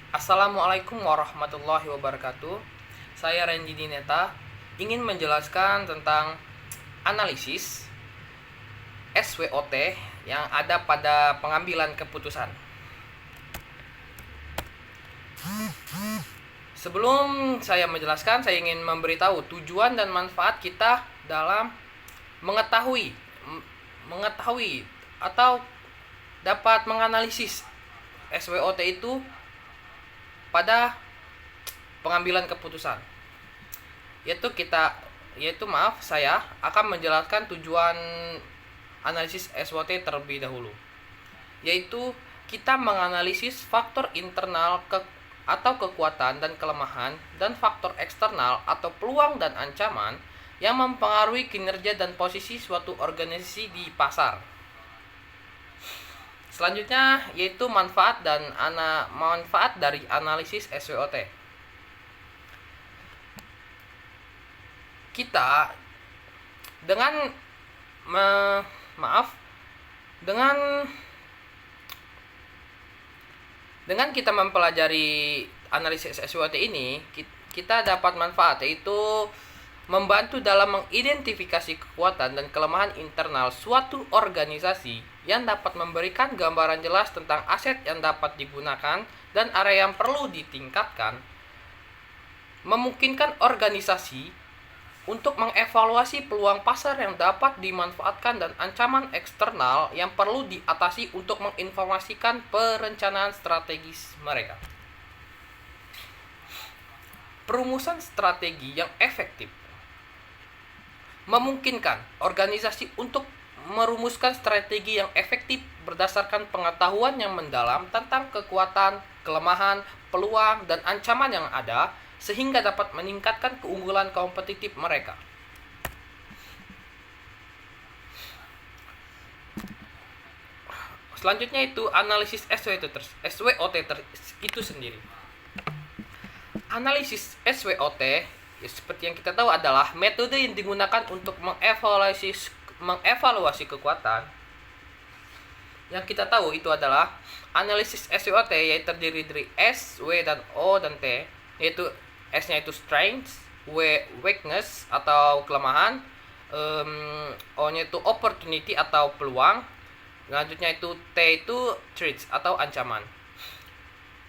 Assalamualaikum warahmatullahi wabarakatuh. Saya Randy Dineta ingin menjelaskan tentang analisis SWOT yang ada pada pengambilan keputusan. Sebelum saya menjelaskan, saya ingin memberitahu tujuan dan manfaat kita dalam mengetahui atau dapat menganalisis SWOT itu pada pengambilan keputusan. Saya akan menjelaskan tujuan analisis SWOT terlebih dahulu. Yaitu kita menganalisis faktor internal atau kekuatan dan kelemahan dan faktor eksternal atau peluang dan ancaman yang mempengaruhi kinerja dan posisi suatu organisasi di pasar. Selanjutnya yaitu manfaat dari analisis SWOT. Kita dengan kita mempelajari analisis SWOT ini, kita dapat manfaat, yaitu membantu dalam mengidentifikasi kekuatan dan kelemahan internal suatu organisasi yang dapat memberikan gambaran jelas tentang aset yang dapat digunakan dan area yang perlu ditingkatkan, memungkinkan organisasi untuk mengevaluasi peluang pasar yang dapat dimanfaatkan dan ancaman eksternal yang perlu diatasi untuk menginformasikan perencanaan strategis mereka. Perumusan strategi yang efektif memungkinkan organisasi untuk merumuskan strategi yang efektif berdasarkan pengetahuan yang mendalam tentang kekuatan, kelemahan, peluang, dan ancaman yang ada, sehingga dapat meningkatkan keunggulan kompetitif mereka. Selanjutnya itu analisis SWOT itu sendiri. Analisis SWOT seperti yang kita tahu adalah metode yang digunakan untuk mengevaluasi kekuatan. Yang kita tahu itu adalah analisis SWOT, yaitu terdiri dari S, W, dan O, dan T, yaitu S-nya itu strength, weakness atau kelemahan, O-nya itu opportunity atau peluang, selanjutnya itu T itu threats atau ancaman.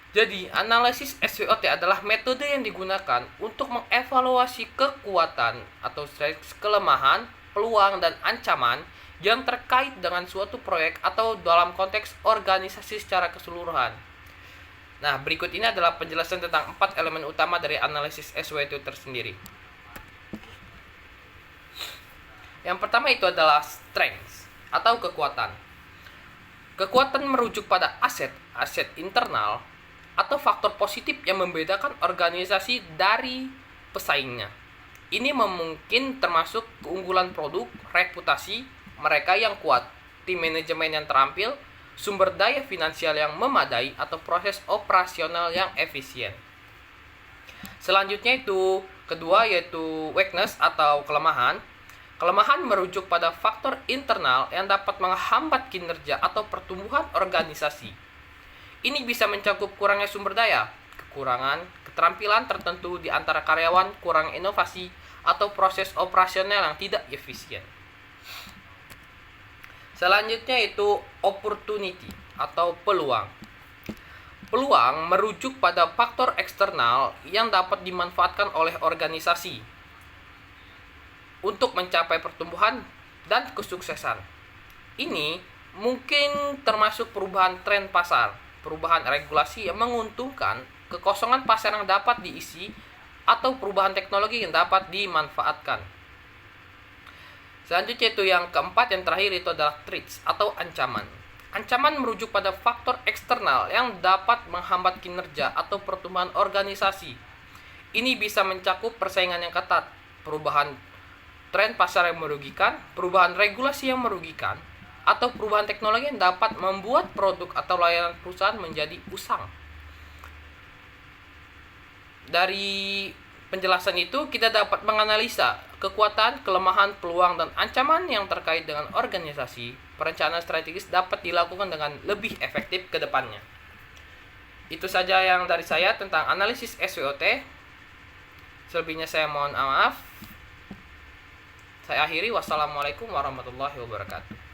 Jadi, analisis SWOT adalah metode yang digunakan untuk mengevaluasi kekuatan atau strength, kelemahan, peluang, dan ancaman yang terkait dengan suatu proyek atau dalam konteks organisasi secara keseluruhan. Nah, berikut ini adalah penjelasan tentang 4 elemen utama dari analisis SWOT itu tersendiri. Yang pertama itu adalah strength atau kekuatan. Kekuatan merujuk pada aset internal atau faktor positif yang membedakan organisasi dari pesaingnya. Ini memungkinkan termasuk keunggulan produk, reputasi mereka yang kuat, tim manajemen yang terampil, sumber daya finansial yang memadai, atau proses operasional yang efisien. Selanjutnya itu kedua yaitu weakness atau kelemahan. Kelemahan merujuk pada faktor internal yang dapat menghambat kinerja atau pertumbuhan organisasi. Ini bisa mencakup kurangnya sumber daya, kekurangan keterampilan tertentu di antara karyawan, kurang inovasi, atau proses operasional yang tidak efisien. Selanjutnya itu opportunity atau peluang. Peluang merujuk pada faktor eksternal yang dapat dimanfaatkan oleh organisasi untuk mencapai pertumbuhan dan kesuksesan. Ini mungkin termasuk perubahan tren pasar, perubahan regulasi yang menguntungkan, kekosongan pasar yang dapat diisi, atau perubahan teknologi yang dapat dimanfaatkan. Selanjutnya itu yang keempat, yang terakhir itu adalah threats atau ancaman. Ancaman merujuk pada faktor eksternal yang dapat menghambat kinerja atau pertumbuhan organisasi. Ini bisa mencakup persaingan yang ketat, perubahan tren pasar yang merugikan, perubahan regulasi yang merugikan, atau perubahan teknologi yang dapat membuat produk atau layanan perusahaan menjadi usang. Dari penjelasan itu, kita dapat menganalisa kekuatan, kelemahan, peluang, dan ancaman yang terkait dengan organisasi. Perencanaan strategis dapat dilakukan dengan lebih efektif ke depannya. Itu saja yang dari saya tentang analisis SWOT. Selebihnya saya mohon maaf. Saya akhiri. Wassalamualaikum warahmatullahi wabarakatuh.